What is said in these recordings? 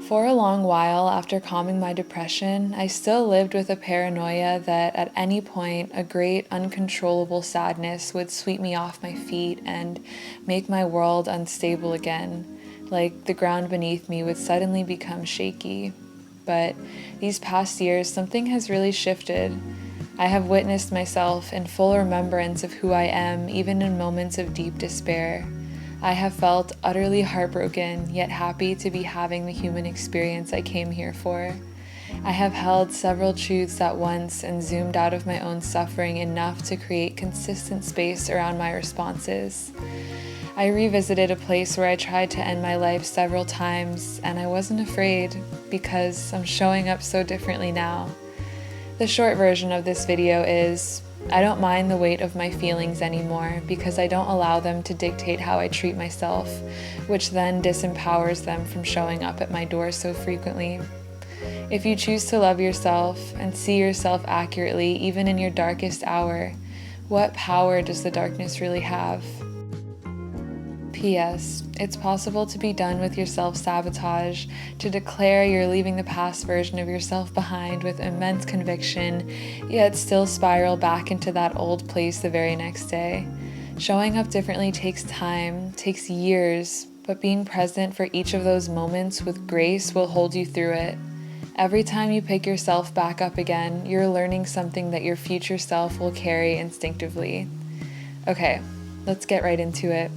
For a long while after calming my depression, I still lived with a paranoia that at any point a great uncontrollable sadness would sweep me off my feet and make my world unstable again, like the ground beneath me would suddenly become shaky. But these past years, something has really shifted. I have witnessed myself in full remembrance of who I am, even in moments of deep despair. I have felt utterly heartbroken, yet happy to be having the human experience I came here for. I have held several truths at once and zoomed out of my own suffering enough to create consistent space around my responses. I revisited a place where I tried to end my life several times, and I wasn't afraid because I'm showing up so differently now. The short version of this video is, I don't mind the weight of my feelings anymore because I don't allow them to dictate how I treat myself, which then disempowers them from showing up at my door so frequently. If you choose to love yourself and see yourself accurately even in your darkest hour, what power does the darkness really have? P.S. It's possible to be done with your self-sabotage, to declare you're leaving the past version of yourself behind with immense conviction, yet still spiral back into that old place the very next day. Showing up differently takes time, takes years, but being present for each of those moments with grace will hold you through it. Every time you pick yourself back up again, you're learning something that your future self will carry instinctively. Okay, let's get right into it.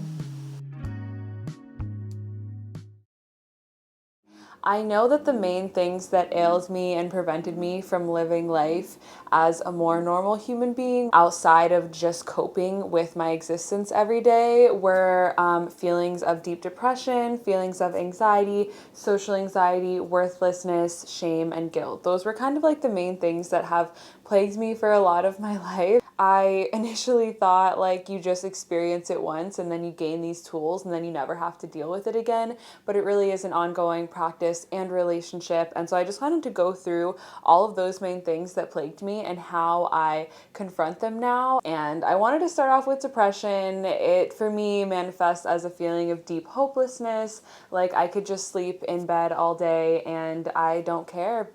I know that the main things that ailed me and prevented me from living life as a more normal human being outside of just coping with my existence every day were feelings of deep depression, feelings of anxiety, social anxiety, worthlessness, shame, and guilt. Those were kind of like the main things that have plagued me for a lot of my life. I initially thought like you just experience it once and then you gain these tools and then you never have to deal with it again, but it really is an ongoing practice and relationship. And so I just wanted to go through all of those main things that plagued me and how I confront them now. And I wanted to start off with depression. It for me manifests as a feeling of deep hopelessness, like I could just sleep in bed all day and I don't care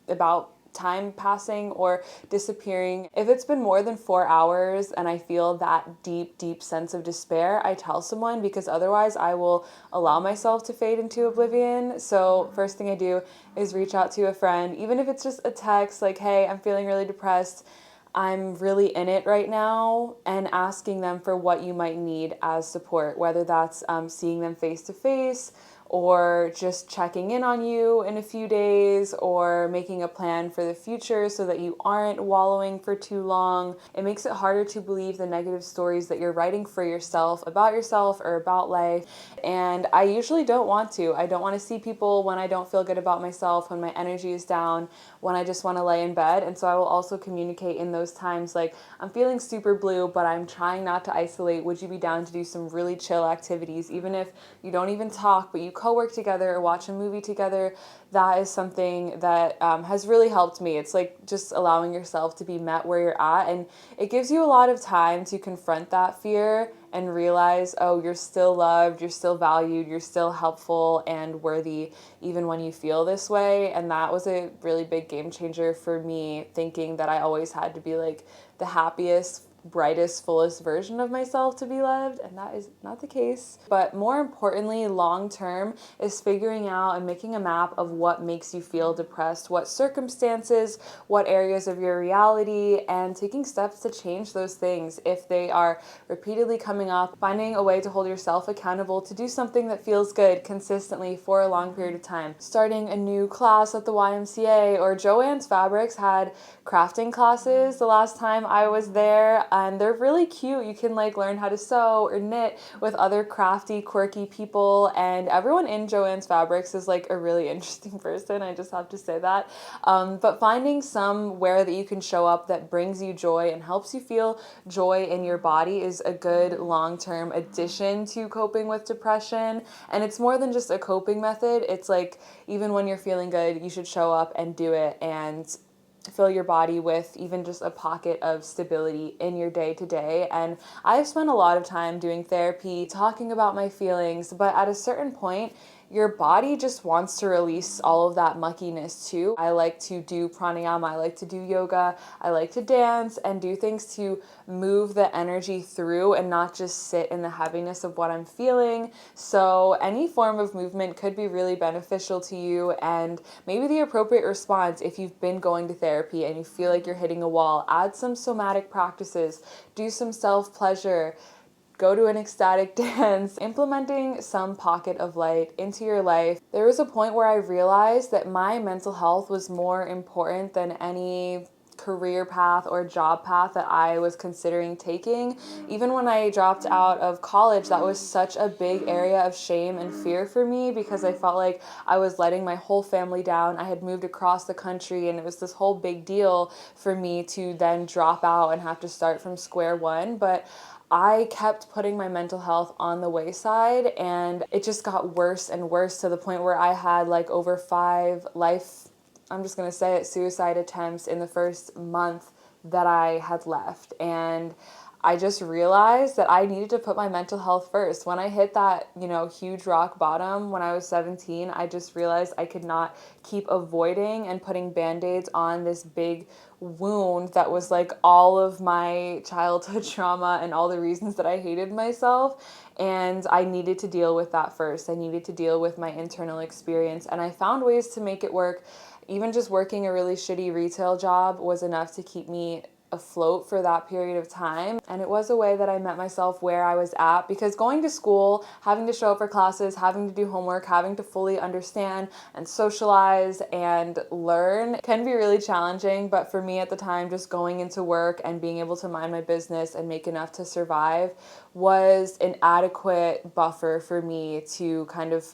about time passing or disappearing. If it's been more than 4 hours and I feel that deep sense of despair, I tell someone because otherwise I will allow myself to fade into oblivion. So first thing I do is reach out to a friend, even if it's just a text like, hey, I'm feeling really depressed. I'm really in it right now, and asking them for what you might need as support, whether that's seeing them face to face or just checking in on you in a few days or making a plan for the future so that you aren't wallowing for too long. It makes it harder to believe the negative stories that you're writing for yourself or about life. And I usually don't want to. I don't want to see people when I don't feel good about myself, when my energy is down, when I just want to lay in bed. And so I will also communicate in those times like, I'm feeling super blue, but I'm trying not to isolate. Would you be down to do some really chill activities? Even if you don't even talk, but you co-work together or watch a movie together, that is something that has really helped me. It's like just allowing yourself to be met where you're at, and it gives you a lot of time to confront that fear and realize, oh, you're still loved, you're still valued, you're still helpful and worthy even when you feel this way. And that was a really big game changer for me, thinking that I always had to be like the happiest, brightest, fullest version of myself to be loved, and that is not the case. But more importantly, long term is figuring out and making a map of what makes you feel depressed, what circumstances, what areas of your reality, and taking steps to change those things if they are repeatedly coming up, finding a way to hold yourself accountable to do something that feels good consistently for a long period of time. Starting a new class at the YMCA, or Joann's Fabrics had crafting classes the last time I was there, and they're really cute. You can like learn how to sew or knit with other crafty, quirky people, and everyone in Joann's Fabrics is like a really interesting person, I just have to say that. But finding somewhere that you can show up that brings you joy and helps you feel joy in your body is a good long-term addition to coping with depression. And it's more than just a coping method. It's like even when you're feeling good, you should show up and do it and fill your body with even just a pocket of stability in your day to day. And I've spent a lot of time doing therapy, talking about my feelings, but at a certain point, your body just wants to release all of that muckiness too. I like to do pranayama, I like to do yoga, I like to dance and do things to move the energy through and not just sit in the heaviness of what I'm feeling. So any form of movement could be really beneficial to you, and maybe the appropriate response if you've been going to therapy and you feel like you're hitting a wall, add some somatic practices, do some self-pleasure, go to an ecstatic dance, implementing some pocket of light into your life. There was a point where I realized that my mental health was more important than any career path or job path that I was considering taking. Even when I dropped out of college, that was such a big area of shame and fear for me because I felt like I was letting my whole family down. I had moved across the country and it was this whole big deal for me to then drop out and have to start from square one. But I kept putting my mental health on the wayside, and it just got worse and worse to the point where I had like over 5 I'm just gonna say it, suicide attempts in the first month that I had left. And I just realized that I needed to put my mental health first. When I hit that, huge rock bottom when I was 17, I just realized I could not keep avoiding and putting band-aids on this big wound that was like all of my childhood trauma and all the reasons that I hated myself. And I needed to deal with that first. I needed to deal with my internal experience. And I found ways to make it work. Even just working a really shitty retail job was enough to keep me afloat for that period of time. And it was a way that I met myself where I was at, because going to school, having to show up for classes, having to do homework, having to fully understand and socialize and learn can be really challenging. But for me at the time, just going into work and being able to mind my business and make enough to survive was an adequate buffer for me to kind of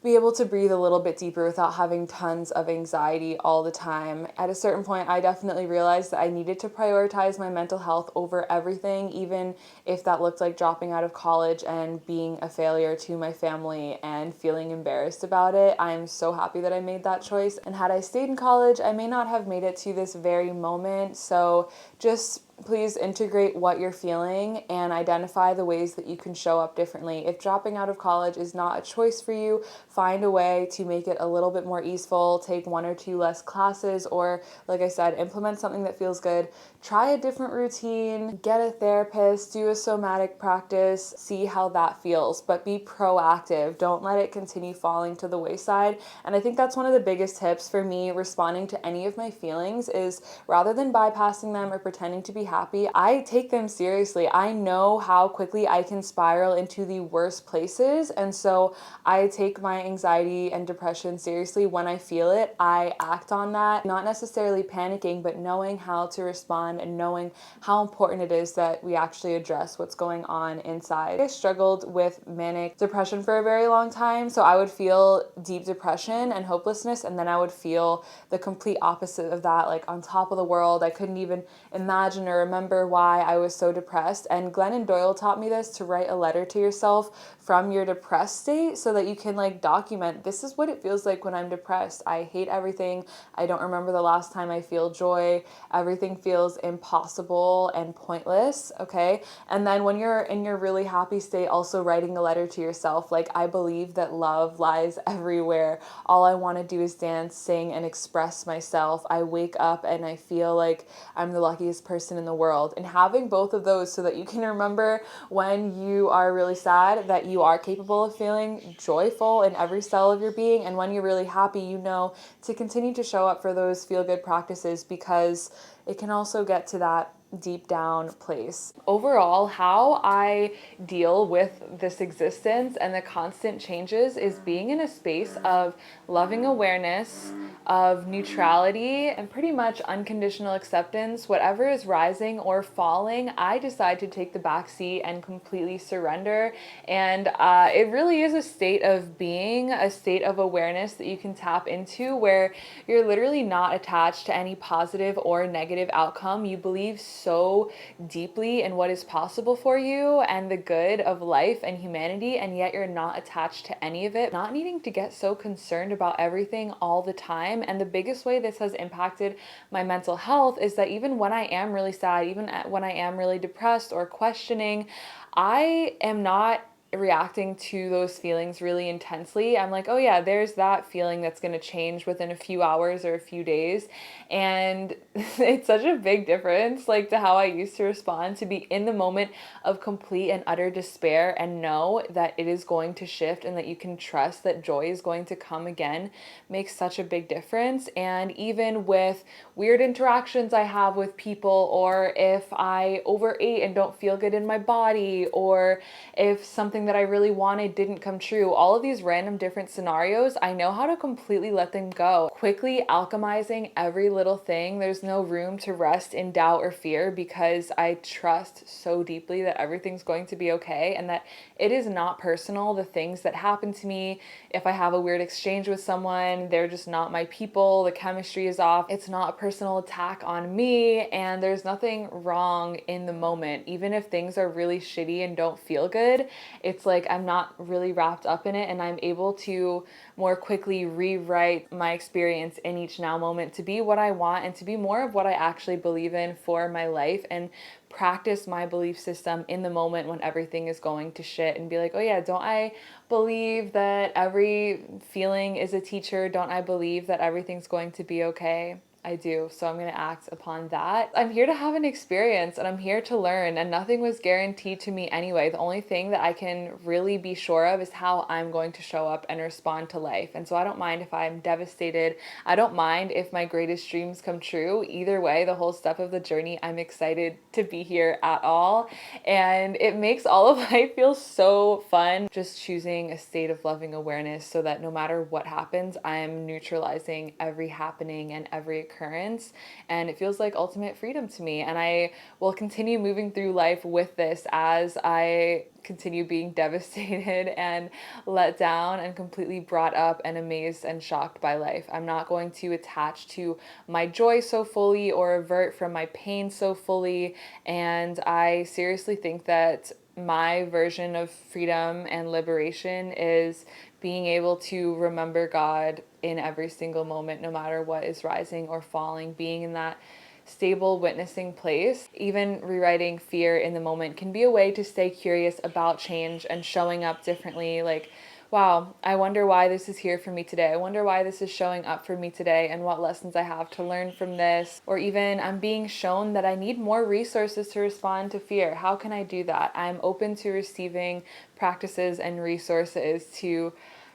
be able to breathe a little bit deeper without having tons of anxiety all the time. At a certain point, I definitely realized that I needed to prioritize my mental health over everything, even if that looked like dropping out of college and being a failure to my family and feeling embarrassed about it. I'm so happy that I made that choice. And had I stayed in college, I may not have made it to this very moment. So just please integrate what you're feeling and identify the ways that you can show up differently. If dropping out of college is not a choice for you, find a way to make it a little bit more easeful. Take 1 or 2 less classes, or like I said, implement something that feels good. Try a different routine, get a therapist, do a somatic practice, see how that feels, but be proactive. Don't let it continue falling to the wayside. And I think that's one of the biggest tips for me responding to any of my feelings is, rather than bypassing them or pretending to be happy, I take them seriously. I know how quickly I can spiral into the worst places, and so I take my anxiety and depression seriously. When I feel it, I act on that, not necessarily panicking, but knowing how to respond and knowing how important it is that we actually address what's going on inside. I struggled with manic depression for a very long time, so I would feel deep depression and hopelessness, and then I would feel the complete opposite of that, like on top of the world. I couldn't even imagine or remember why I was so depressed. And Glennon Doyle taught me this, to write a letter to yourself from your depressed state so that you can document, this is what it feels like when I'm depressed. I hate everything. I don't remember the last time I feel joy. Everything feels impossible and pointless, okay? And then when you're in your really happy state, also writing a letter to yourself, I believe that love lies everywhere. All I want to do is dance, sing, and express myself. I wake up and I feel like I'm the luckiest person in the world. And having both of those so that you can remember when you are really sad that you are capable of feeling joyful in every cell of your being, and when you're really happy, to continue to show up for those feel-good practices, because it can also get to that deep down place. Overall, how I deal with this existence and the constant changes is being in a space of loving awareness, of neutrality, and pretty much unconditional acceptance. Whatever is rising or falling, I decide to take the back seat and completely surrender. And it really is a state of being, a state of awareness that you can tap into, where you're literally not attached to any positive or negative outcome. You believe so deeply in what is possible for you and the good of life and humanity, and yet you're not attached to any of it, not needing to get so concerned about everything all the time. And the biggest way this has impacted my mental health is that even when I am really sad, even when I am really depressed or questioning, I am not reacting to those feelings really intensely, I'm like, oh yeah, there's that feeling that's going to change within a few hours or a few days. And it's such a big difference, like, to how I used to respond, to be in the moment of complete and utter despair and know that it is going to shift and that you can trust that joy is going to come again, makes such a big difference. And even with weird interactions I have with people, or if I overate and don't feel good in my body, or if something that I really wanted didn't come true, all of these random different scenarios, I know how to completely let them go. Quickly alchemizing every little thing. There's no room to rest in doubt or fear, because I trust so deeply that everything's going to be okay and that it is not personal. The things that happen to me, if I have a weird exchange with someone, they're just not my people, the chemistry is off, it's not a personal attack on me, and there's nothing wrong in the moment. Even if things are really shitty and don't feel good, it's like I'm not really wrapped up in it, and I'm able to more quickly rewrite my experience in each now moment to be what I want and to be more of what I actually believe in for my life, and practice my belief system in the moment when everything is going to shit, and be like, oh yeah, don't I believe that every feeling is a teacher? Don't I believe that everything's going to be okay? I do. So I'm going to act upon that. I'm here to have an experience and I'm here to learn, and nothing was guaranteed to me anyway. The only thing that I can really be sure of is how I'm going to show up and respond to life. And so I don't mind if I'm devastated. I don't mind if my greatest dreams come true. Either way, the whole step of the journey, I'm excited to be here at all. And it makes all of life feel so fun. Just choosing a state of loving awareness so that no matter what happens, I'm neutralizing every happening and every occurrence, and it feels like ultimate freedom to me. And I will continue moving through life with this as I continue being devastated and let down and completely brought up and amazed and shocked by life. I'm not going to attach to my joy so fully or avert from my pain so fully. And I seriously think that my version of freedom and liberation is being able to remember God in every single moment, no matter what is rising or falling, being in that stable witnessing place. Even rewriting fear in the moment can be a way to stay curious about change and showing up differently. Like, wow, I wonder why this is here for me today. I wonder why this is showing up for me today and what lessons I have to learn from this. Or even I'm being shown that I need more resources to respond to fear. How can I do that? I'm open to receiving practices and resources to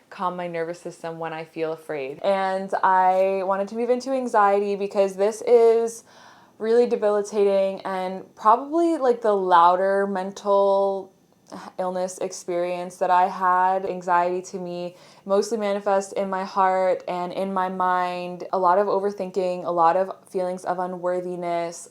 calm my nervous system when I feel afraid. And I wanted to move into anxiety because this is really debilitating and probably like the louder mental illness experience that I had. Anxiety to me mostly manifests in my heart and in my mind. A lot of overthinking, a lot of feelings of unworthiness,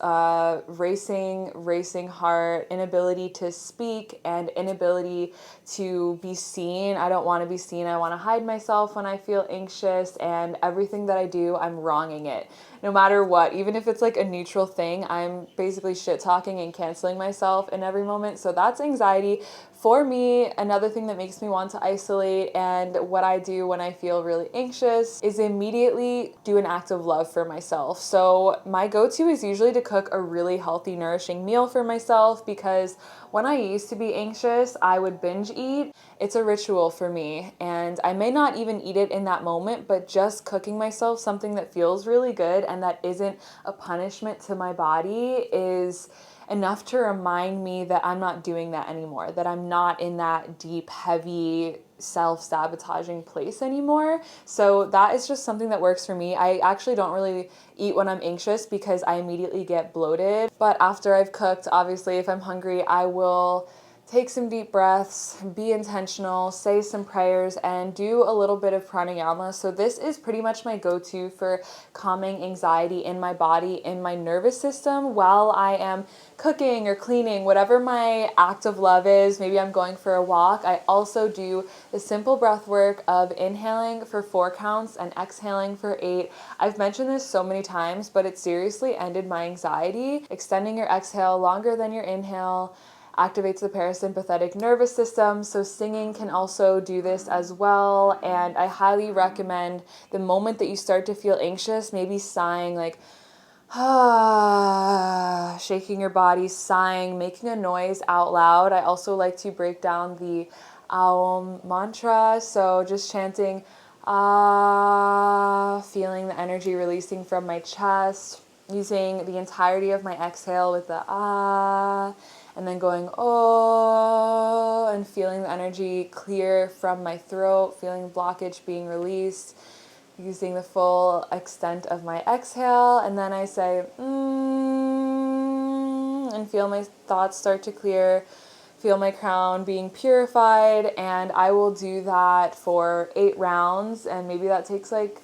racing heart, inability to speak, and inability to be seen. I don't want to be seen. I want to hide myself when I feel anxious, and everything that I do, I'm wronging it. No matter what, even if it's like a neutral thing, I'm basically shit talking and canceling myself in every moment. So that's anxiety. For me, another thing that makes me want to isolate, and what I do when I feel really anxious, is immediately do an act of love for myself. So my go-to is usually to cook a really healthy, nourishing meal for myself, because when I used to be anxious, I would binge eat. It's a ritual for me, and I may not even eat it in that moment, but just cooking myself something that feels really good and that isn't a punishment to my body is enough to remind me that I'm not doing that anymore, that I'm not in that deep, heavy, self-sabotaging place anymore. So that is just something that works for me. I actually don't really eat when I'm anxious because I immediately get bloated. But after I've cooked, obviously, if I'm hungry, I will take some deep breaths, be intentional, say some prayers, and do a little bit of pranayama. So this is pretty much my go-to for calming anxiety in my body, in my nervous system, while I am cooking or cleaning, whatever my act of love is. Maybe I'm going for a walk. I also do the simple breath work of inhaling for 4 counts and exhaling for 8. I've mentioned this so many times, but it seriously ended my anxiety. Extending your exhale longer than your inhale activates the parasympathetic nervous system. So singing can also do this as well. And I highly recommend the moment that you start to feel anxious, maybe sighing, like, shaking your body, sighing, making a noise out loud. I also like to break down the Aum mantra. So just chanting feeling the energy releasing from my chest, using the entirety of my exhale with the and then going oh, and feeling the energy clear from my throat, feeling blockage being released, using the full extent of my exhale. And then I say and feel my thoughts start to clear, feel my crown being purified. And I will do that for 8 rounds, and maybe that takes like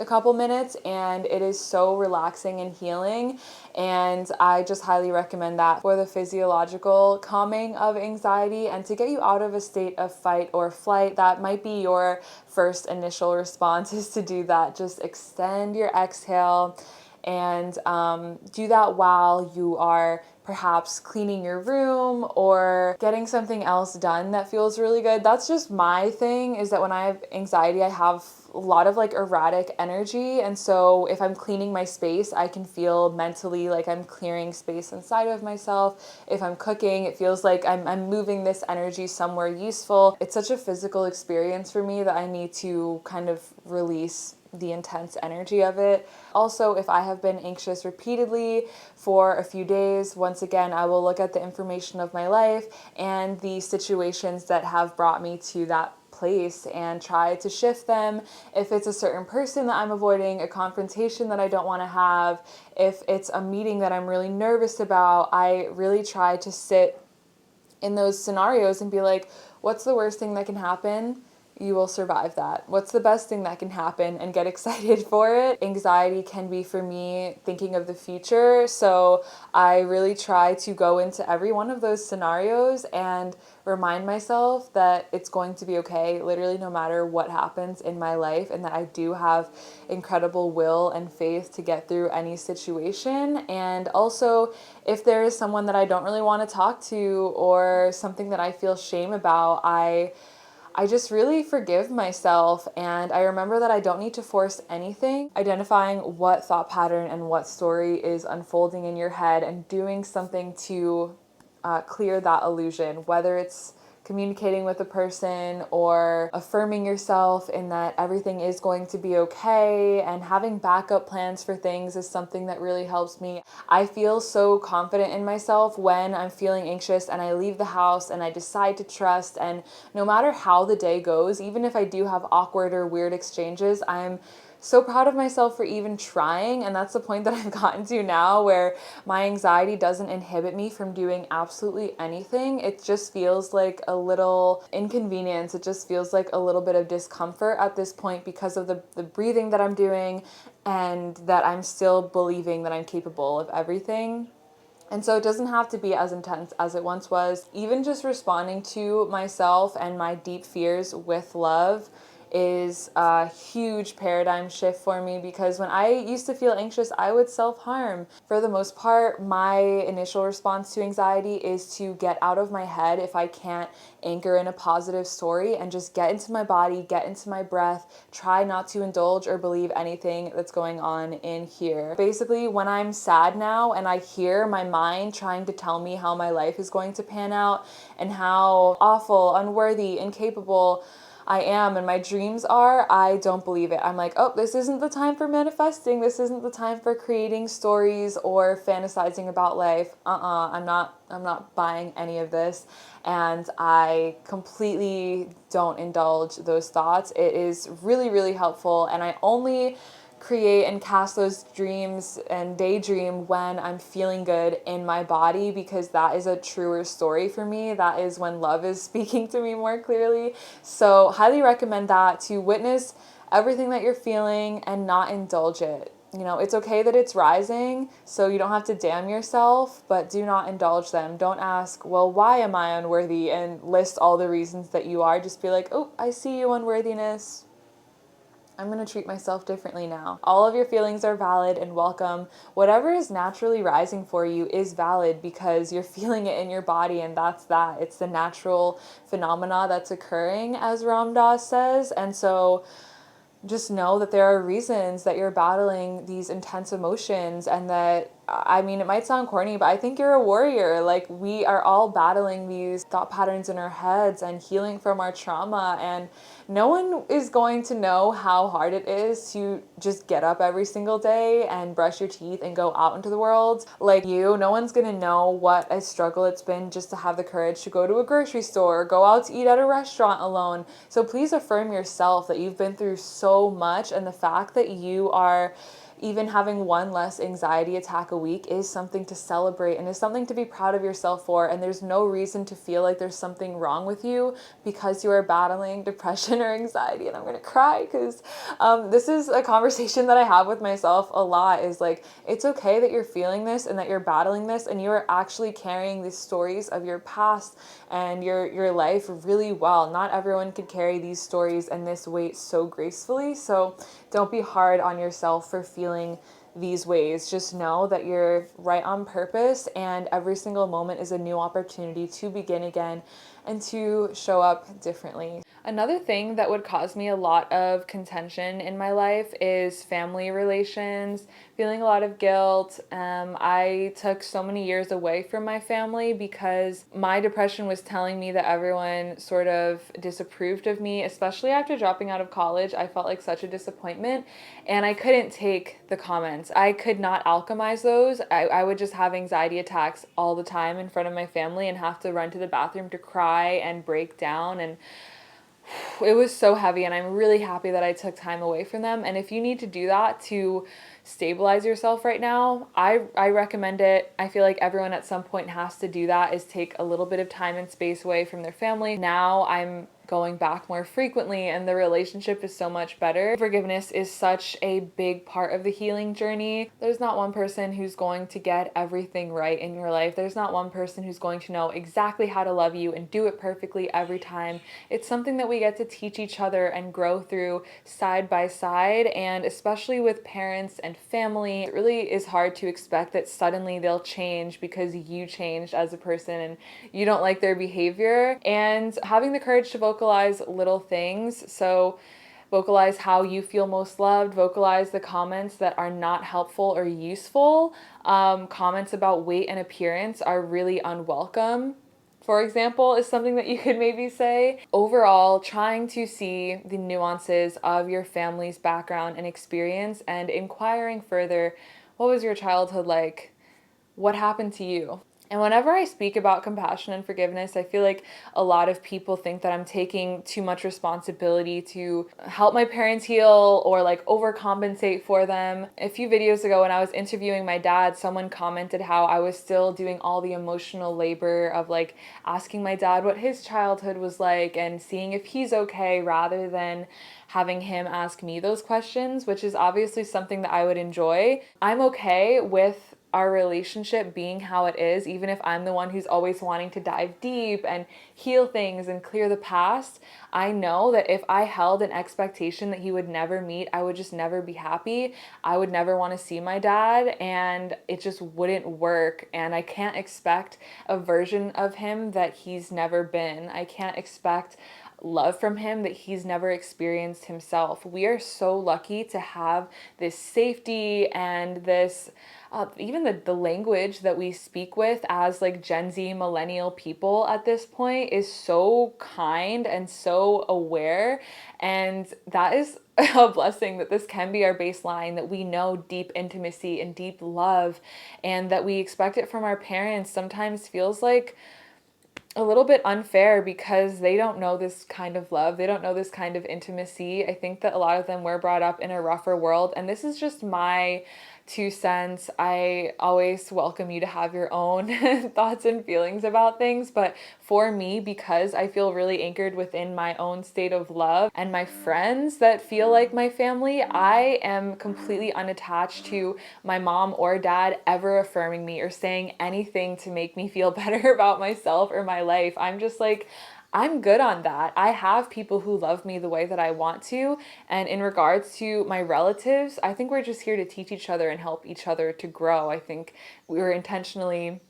a couple minutes, and it is so relaxing and healing. And I just highly recommend that for the physiological calming of anxiety and to get you out of a state of fight or flight. That might be your first initial response, is to do that. Just extend your exhale and do that while you are perhaps cleaning your room or getting something else done that feels really good. That's just my thing, is that when I have anxiety, I have a lot of like erratic energy. And so if I'm cleaning my space, I can feel mentally like I'm clearing space inside of myself. If I'm cooking, it feels like I'm moving this energy somewhere useful. It's such a physical experience for me that I need to kind of release the intense energy of it. Also, if I have been anxious repeatedly for a few days, once again, I will look at the information of my life and the situations that have brought me to that place and try to shift them. If it's a certain person that I'm avoiding, a confrontation that I don't want to have, if it's a meeting that I'm really nervous about, I really try to sit in those scenarios and be like, what's the worst thing that can happen? You will survive that. What's the best thing that can happen? And get excited for it. Anxiety can be, for me, thinking of the future. So I really try to go into every one of those scenarios and remind myself that it's going to be okay, literally no matter what happens in my life, and that I do have incredible will and faith to get through any situation. And also, if there is someone that I don't really want to talk to or something that I feel shame about, I just really forgive myself, and I remember that I don't need to force anything. Identifying what thought pattern and what story is unfolding in your head and doing something to clear that illusion, whether it's communicating with a person or affirming yourself in that everything is going to be okay, and having backup plans for things is something that really helps me. I feel so confident in myself when I'm feeling anxious and I leave the house and I decide to trust, and no matter how the day goes, even if I do have awkward or weird exchanges, I'm so proud of myself for even trying. And that's the point that I've gotten to now, where my anxiety doesn't inhibit me from doing absolutely anything. It just feels like a little inconvenience. It just feels like a little bit of discomfort at this point because of the breathing that I'm doing, and that I'm still believing that I'm capable of everything. And so it doesn't have to be as intense as it once was. Even just responding to myself and my deep fears with love is a huge paradigm shift for me, because when I used to feel anxious, I would self-harm. For the most part, my initial response to anxiety is to get out of my head if I can't anchor in a positive story, and just get into my body, get into my breath, try not to indulge or believe anything that's going on in here. Basically, when I'm sad now and I hear my mind trying to tell me how my life is going to pan out and how awful, unworthy, incapable I am and my dreams are, I don't believe it. I'm like, oh, this isn't the time for manifesting. This isn't the time for creating stories or fantasizing about life. I'm not buying any of this. And I completely don't indulge those thoughts. It is really, really helpful. And I only create and cast those dreams and daydream when I'm feeling good in my body, because that is a truer story for me. That is when love is speaking to me more clearly. So highly recommend that, to witness everything that you're feeling and not indulge it. You know, it's okay that it's rising, so you don't have to damn yourself, but do not indulge them. Don't ask, well, why am I unworthy? And list all the reasons that you are. Just be like, oh, I see you, unworthiness. I'm going to treat myself differently now. All of your feelings are valid and welcome. Whatever is naturally rising for you is valid, because you're feeling it in your body, and that's that. It's the natural phenomena that's occurring, as Ram Dass says. And so just know that there are reasons that you're battling these intense emotions, and that I mean, it might sound corny, but I think you're a warrior. Like, we are all battling these thought patterns in our heads and healing from our trauma. And no one is going to know how hard it is to just get up every single day and brush your teeth and go out into the world like you. No one's going to know what a struggle it's been just to have the courage to go to a grocery store or go out to eat at a restaurant alone. So please affirm yourself that you've been through so much, and the fact that you are even having one less anxiety attack a week is something to celebrate and is something to be proud of yourself for. And there's no reason to feel like there's something wrong with you because you are battling depression or anxiety. And I'm going to cry because this is a conversation that I have with myself a lot, is like, it's okay that you're feeling this and that you're battling this, and you are actually carrying these stories of your past and your life really well. Not everyone could carry these stories and this weight so gracefully. So don't be hard on yourself for feeling these ways. Just know that you're right on purpose, and every single moment is a new opportunity to begin again and to show up differently. Another thing that would cause me a lot of contention in my life is family relations, feeling a lot of guilt. I took so many years away from my family because my depression was telling me that everyone sort of disapproved of me, especially after dropping out of college. I felt like such a disappointment, and I couldn't take the comments. I could not alchemize those. I would just have anxiety attacks all the time in front of my family and have to run to the bathroom to cry and break down, and it was so heavy. And I'm really happy that I took time away from them. And if you need to do that to stabilize yourself right now, I recommend it. I feel like everyone at some point has to do that, is take a little bit of time and space away from their family. Now I'm going back more frequently, and the relationship is so much better. Forgiveness is such a big part of the healing journey. There's not one person who's going to get everything right in your life. There's not one person who's going to know exactly how to love you and do it perfectly every time. It's something that we get to teach each other and grow through side by side. And especially with parents and family, it really is hard to expect that suddenly they'll change because you changed as a person and you don't like their behavior. And having the courage to vocalize little things. So vocalize how you feel most loved, vocalize the comments that are not helpful or useful. Comments about weight and appearance are really unwelcome, for example, is something that you could maybe say. Overall, trying to see the nuances of your family's background and experience and inquiring further, what was your childhood like? What happened to you? And whenever I speak about compassion and forgiveness, I feel like a lot of people think that I'm taking too much responsibility to help my parents heal or like overcompensate for them. A few videos ago when I was interviewing my dad, someone commented how I was still doing all the emotional labor of like asking my dad what his childhood was like and seeing if he's okay, rather than having him ask me those questions, which is obviously something that I would enjoy. I'm okay with our relationship being how it is, even if I'm the one who's always wanting to dive deep and heal things and clear the past. I know that if I held an expectation that he would never meet, I would just never be happy. I would never want to see my dad, and it just wouldn't work. And I can't expect a version of him that he's never been. I can't expect love from him that he's never experienced himself. We are so lucky to have this safety and this even the language that we speak with as like Gen Z millennial people at this point is so kind and so aware. And that is a blessing, that this can be our baseline, that we know deep intimacy and deep love, and that we expect it from our parents sometimes feels like a little bit unfair because they don't know this kind of love. They don't know this kind of intimacy. I think that a lot of them were brought up in a rougher world, and this is just my 2 cents. I always welcome you to have your own thoughts and feelings about things, but for me, because I feel really anchored within my own state of love and my friends that feel like my family, I am completely unattached to my mom or dad ever affirming me or saying anything to make me feel better about myself or my life. I'm just like, I'm good on that. I have people who love me the way that I want to. And in regards to my relatives, I think we're just here to teach each other and help each other to grow. I think we were intentionally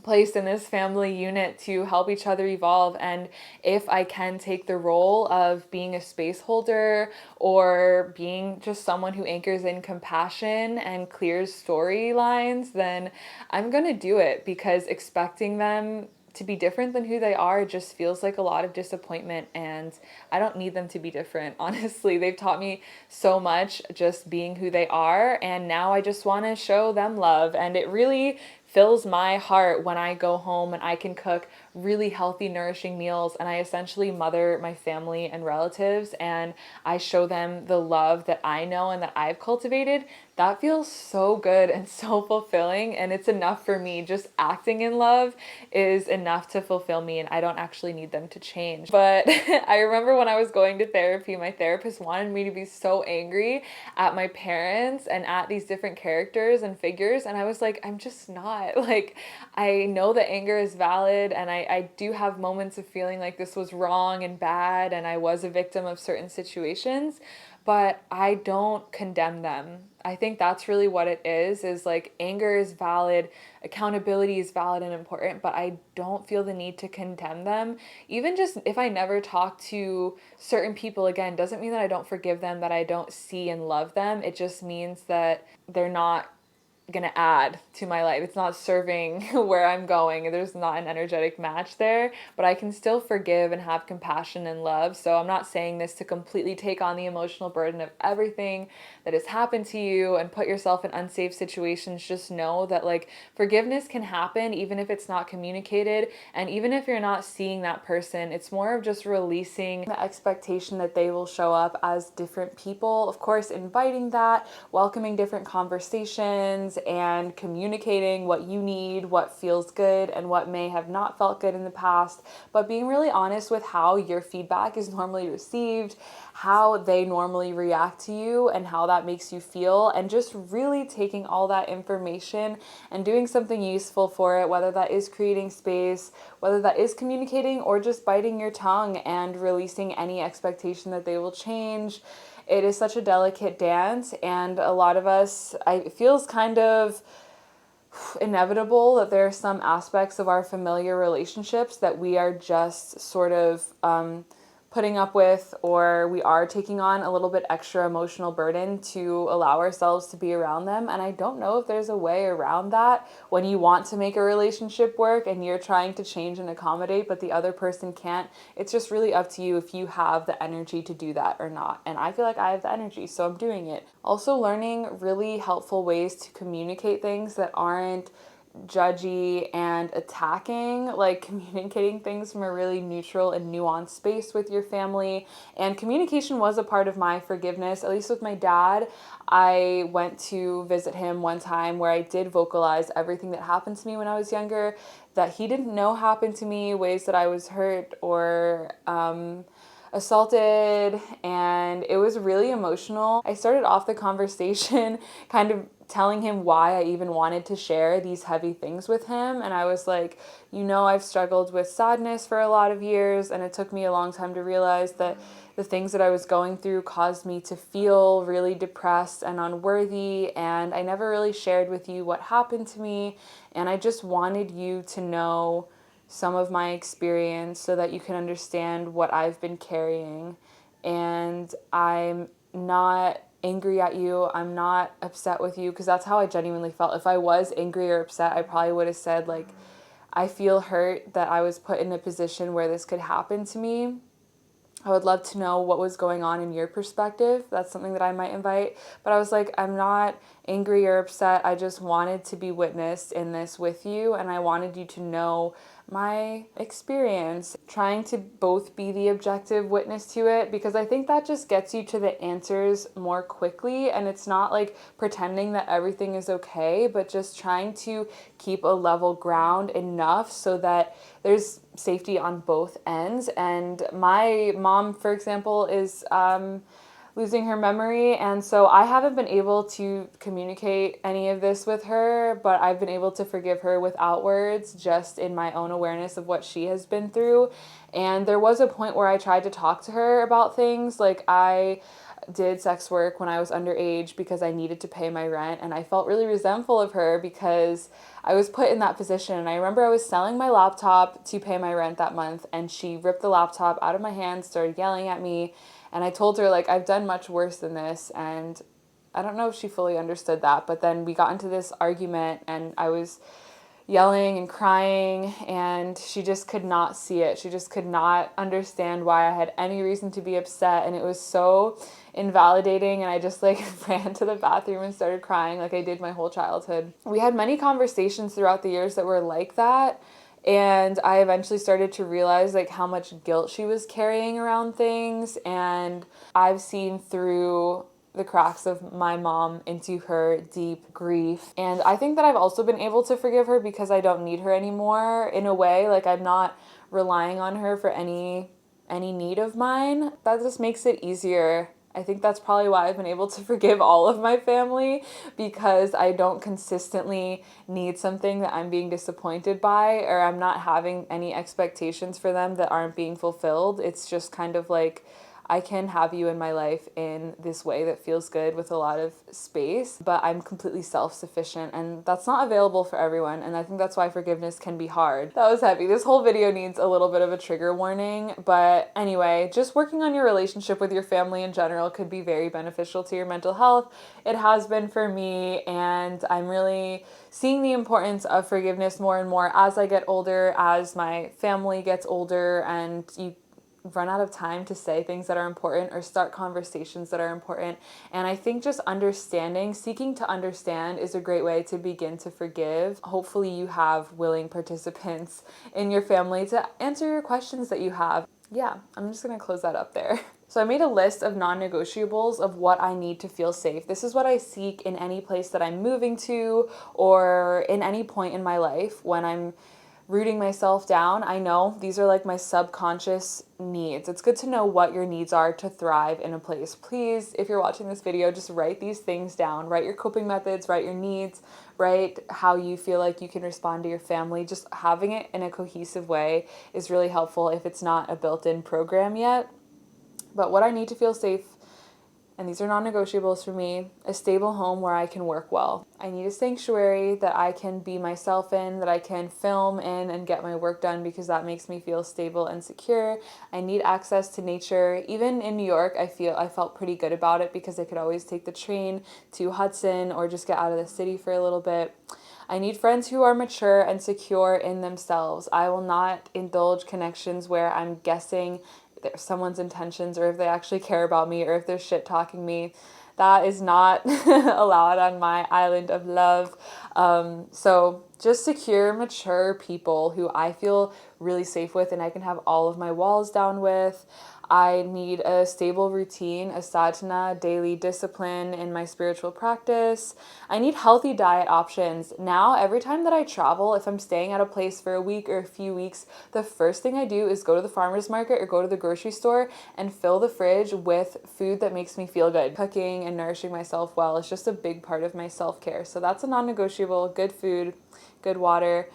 placed in this family unit to help each other evolve. And if I can take the role of being a space holder or being just someone who anchors in compassion and clears storylines, then I'm gonna do it, because expecting them to be different than who they are just feels like a lot of disappointment, and I don't need them to be different. Honestly, they've taught me so much just being who they are, and now I just want to show them love. And it really fills my heart when I go home and I can cook really healthy, nourishing meals, and I essentially mother my family and relatives, and I show them the love that I know and that I've cultivated. That feels so good and so fulfilling, and it's enough for me. Just acting in love is enough to fulfill me, and I don't actually need them to change. But I remember when I was going to therapy, my therapist wanted me to be so angry at my parents and at these different characters and figures, and I was like, I'm just not. Like, I know that anger is valid, and I do have moments of feeling like this was wrong and bad, and I was a victim of certain situations, but I don't condemn them. I think that's really what it is like, anger is valid, accountability is valid and important, but I don't feel the need to condemn them. Even just if I never talk to certain people again, doesn't mean that I don't forgive them, that I don't see and love them. It just means that they're not gonna add to my life. It's not serving where I'm going. There's not an energetic match there, but I can still forgive and have compassion and love. So I'm not saying this to completely take on the emotional burden of everything that has happened to you and put yourself in unsafe situations. Just know that, like, forgiveness can happen even if it's not communicated, and even if you're not seeing that person. It's more of just releasing the expectation that they will show up as different people. Of course, inviting that, welcoming different conversations, and communicating what you need, what feels good, and what may have not felt good in the past, but being really honest with how your feedback is normally received, how they normally react to you, and how that makes you feel, and just really taking all that information and doing something useful for it, whether that is creating space, whether that is communicating, or just biting your tongue and releasing any expectation that they will change. It is such a delicate dance, and a lot of us, it feels kind of inevitable that there are some aspects of our familiar relationships that we are just sort of putting up with, or we are taking on a little bit extra emotional burden to allow ourselves to be around them. And I don't know if there's a way around that when you want to make a relationship work and you're trying to change and accommodate, but the other person can't. It's just really up to you if you have the energy to do that or not. And I feel like I have the energy, so I'm doing it. Also, learning really helpful ways to communicate things that aren't judgy and attacking, like communicating things from a really neutral and nuanced space with your family. And communication was a part of my forgiveness, at least with my dad. I went to visit him one time where I did vocalize everything that happened to me when I was younger, that he didn't know happened to me, ways that I was hurt or assaulted, and it was really emotional. I started off the conversation kind of telling him why I even wanted to share these heavy things with him. And I was like, I've struggled with sadness for a lot of years, and it took me a long time to realize that the things that I was going through caused me to feel really depressed and unworthy, and I never really shared with you what happened to me, and I just wanted you to know some of my experience so that you can understand what I've been carrying. And I'm not angry at you. I'm not upset with you, because that's how I genuinely felt. If I was angry or upset, I probably would have said, like, I feel hurt that I was put in a position where this could happen to me. I would love to know what was going on in your perspective. That's something that I might invite. But I was like, I'm not angry or upset. I just wanted to be witnessed in this with you, and I wanted you to know my experience, trying to both be the objective witness to it, because I think that just gets you to the answers more quickly. And it's not like pretending that everything is okay, but just trying to keep a level ground enough so that there's safety on both ends. And my mom, for example, is losing her memory, and so I haven't been able to communicate any of this with her, but I've been able to forgive her without words, just in my own awareness of what she has been through. And there was a point where I tried to talk to her about things, like I did sex work when I was underage because I needed to pay my rent, and I felt really resentful of her because I was put in that position. And I remember I was selling my laptop to pay my rent that month, and she ripped the laptop out of my hands, started yelling at me, and I told her, like, I've done much worse than this. And I don't know if she fully understood that, but then we got into this argument, and I was yelling and crying, and she just could not see it. She just could not understand why I had any reason to be upset, and it was so invalidating. And I just like ran to the bathroom and started crying like I did my whole childhood. We had many conversations throughout the years that were like that, and I eventually started to realize like how much guilt she was carrying around things. And I've seen through the cracks of my mom into her deep grief. And I think that I've also been able to forgive her because I don't need her anymore in a way. Like, I'm not relying on her for any need of mine. That just makes it easier. I think that's probably why I've been able to forgive all of my family, because I don't consistently need something that I'm being disappointed by, or I'm not having any expectations for them that aren't being fulfilled. It's just kind of like, I can have you in my life in this way that feels good with a lot of space, but I'm completely self-sufficient, and that's not available for everyone. And I think that's why forgiveness can be hard. That was heavy. This whole video needs a little bit of a trigger warning, but anyway, just working on your relationship with your family in general could be very beneficial to your mental health. It has been for me, and I'm really seeing the importance of forgiveness more and more as I get older, as my family gets older, and you run out of time to say things that are important or start conversations that are important. And I think just seeking to understand is a great way to begin to forgive. Hopefully you have willing participants in your family to answer your questions that you have. Yeah, I'm just gonna close that up there. So I made a list of non-negotiables of what I need to feel safe. This is what I seek in any place that I'm moving to, or in any point in my life when I'm rooting myself down. I know these are like my subconscious needs. It's good to know what your needs are to thrive in a place. Please, if you're watching this video, just write these things down. Write your coping methods, write your needs, write how you feel like you can respond to your family. Just having it in a cohesive way is really helpful if it's not a built-in program yet. But what I need to feel safe, and these are non-negotiables for me: a stable home where I can work well. I need a sanctuary that I can be myself in, that I can film in and get my work done, because that makes me feel stable and secure. I need access to nature. Even in New York, I felt pretty good about it because I could always take the train to Hudson or just get out of the city for a little bit. I need friends who are mature and secure in themselves. I will not indulge connections where I'm guessing someone's intentions, or if they actually care about me, or if they're shit talking me. That is not allowed on my island of love. So just secure, mature people who I feel really safe with and I can have all of my walls down with. I need a stable routine, a sadhana, daily discipline in my spiritual practice. I need healthy diet options. Now, every time that I travel, if I'm staying at a place for a week or a few weeks, the first thing I do is go to the farmer's market or go to the grocery store and fill the fridge with food that makes me feel good. Cooking and nourishing myself well is just a big part of my self-care. So that's a non-negotiable. Good food, good water,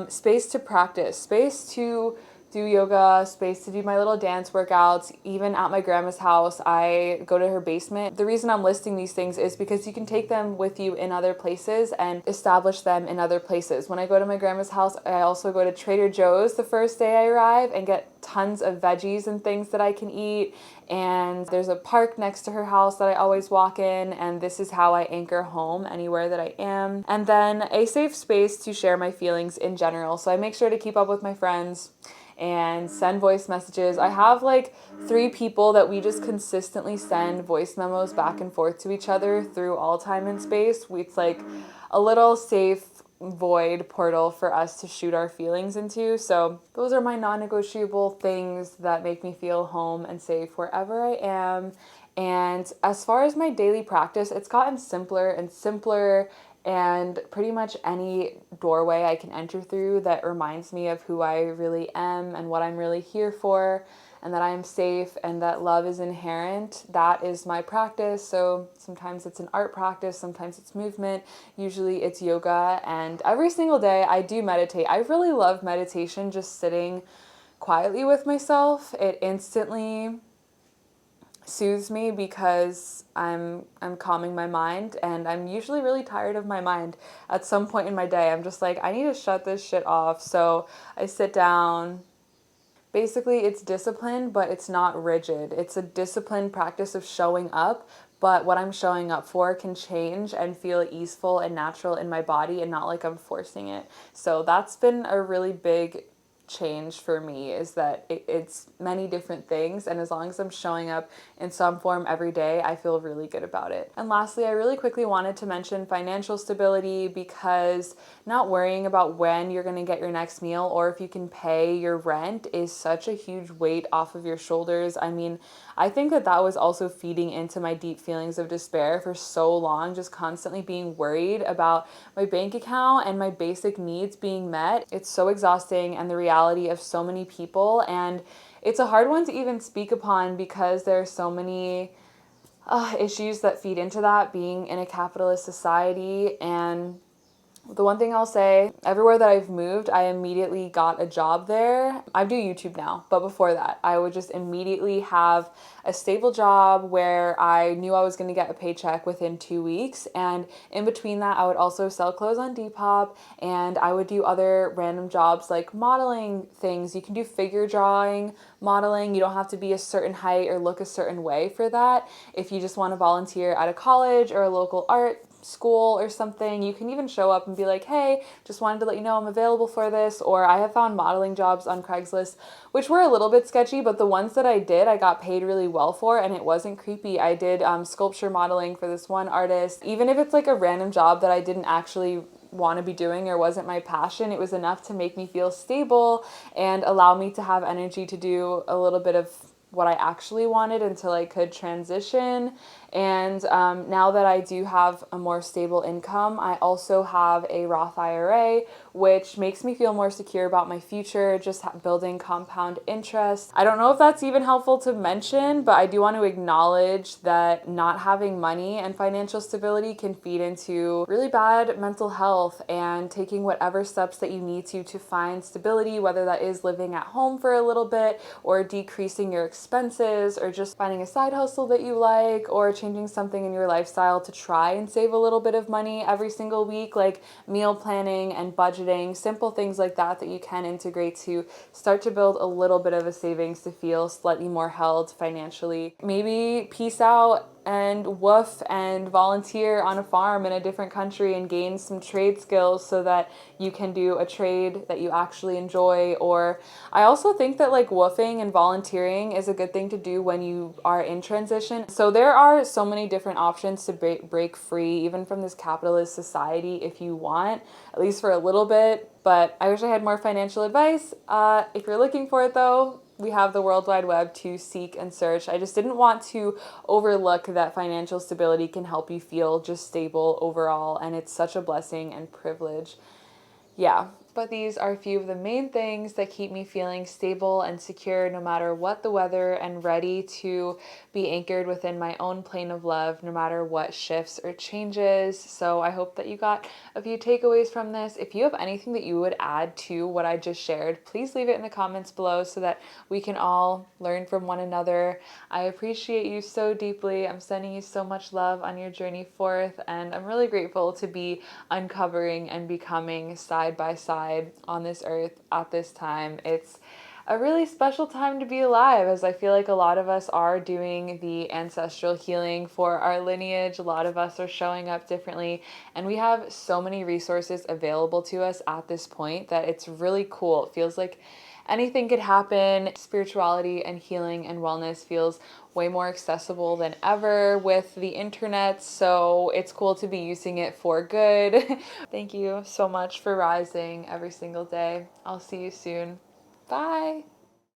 space to practice, space to do yoga, space to do my little dance workouts. Even at my grandma's house, I go to her basement. The reason I'm listing these things is because you can take them with you in other places and establish them in other places. When I go to my grandma's house, I also go to Trader Joe's the first day I arrive and get tons of veggies and things that I can eat. And there's a park next to her house that I always walk in, and this is how I anchor home anywhere that I am. And then a safe space to share my feelings in general. So I make sure to keep up with my friends and send voice messages. I have like 3 people that we just consistently send voice memos back and forth to each other through all time and space. It's like a little safe void portal for us to shoot our feelings into. So those are my non-negotiable things that make me feel home and safe wherever I am. And as far as my daily practice, it's gotten simpler and simpler, and pretty much any doorway I can enter through that reminds me of who I really am and what I'm really here for, and that I am safe and that love is inherent, that is my practice. So sometimes it's an art practice, sometimes it's movement, usually it's yoga, and every single day I do meditate. I really love meditation, just sitting quietly with myself. It instantly soothes me because I'm calming my mind, and I'm usually really tired of my mind at some point in my day. I'm just like, I need to shut this shit off. So I sit down. Basically, it's discipline, but it's not rigid. It's a disciplined practice of showing up, but what I'm showing up for can change and feel easeful and natural in my body and not like I'm forcing it. So that's been a really big change for me, is that it's many different things, and as long as I'm showing up in some form every day, I feel really good about it. And lastly, I really quickly wanted to mention financial stability, because not worrying about when you're going to get your next meal or if you can pay your rent is such a huge weight off of your shoulders. I mean, I think that was also feeding into my deep feelings of despair for so long, just constantly being worried about my bank account and my basic needs being met. It's so exhausting, and the reality of so many people, and it's a hard one to even speak upon because there are so many issues that feed into that, being in a capitalist society. And the one thing I'll say, everywhere that I've moved, I immediately got a job there. I do YouTube now, but before that, I would just immediately have a stable job where I knew I was going to get a paycheck within 2 weeks. And in between that, I would also sell clothes on Depop, and I would do other random jobs like modeling things. You can do figure drawing, modeling. You don't have to be a certain height or look a certain way for that. If you just want to volunteer at a college or a local art school or something, you can even show up and be like, hey, just wanted to let you know I'm available for this. Or I have found modeling jobs on Craigslist which were a little bit sketchy, but the ones that I did, I got paid really well for, and it wasn't creepy. I did sculpture modeling for this one artist. Even if it's like a random job that I didn't actually want to be doing or wasn't my passion, it was enough to make me feel stable and allow me to have energy to do a little bit of what I actually wanted until I could transition. And now that I do have a more stable income, I also have a Roth IRA, which makes me feel more secure about my future, just building compound interest. I don't know if that's even helpful to mention, but I do want to acknowledge that not having money and financial stability can feed into really bad mental health, and taking whatever steps that you need to find stability, whether that is living at home for a little bit or decreasing your expenses or just finding a side hustle that you like, or changing something in your lifestyle to try and save a little bit of money every single week, like meal planning and budgeting, simple things like that that you can integrate to start to build a little bit of a savings to feel slightly more held financially. Maybe peace out and woof and volunteer on a farm in a different country and gain some trade skills so that you can do a trade that you actually enjoy. Or I also think that like woofing and volunteering is a good thing to do when you are in transition. So there are so many different options to break free even from this capitalist society if you want, at least for a little bit. But I wish I had more financial advice. If you're looking for it though, we have the World Wide Web to seek and search. I just didn't want to overlook that financial stability can help you feel just stable overall, and it's such a blessing and privilege. Yeah, but these are a few of the main things that keep me feeling stable and secure no matter what the weather, and ready to be anchored within my own plane of love no matter what shifts or changes. So I hope that you got a few takeaways from this. If you have anything that you would add to what I just shared, please leave it in the comments below so that we can all learn from one another. I appreciate you so deeply. I'm sending you so much love on your journey forth, and I'm really grateful to be uncovering and becoming side by side on this earth at this time. It's a really special time to be alive, as I feel like a lot of us are doing the ancestral healing for our lineage. A lot of us are showing up differently, and we have so many resources available to us at this point that it's really cool. It feels like anything could happen. Spirituality and healing and wellness feels way more accessible than ever with the internet, so it's cool to be using it for good. Thank you so much for rising every single day. I'll see you soon. Bye.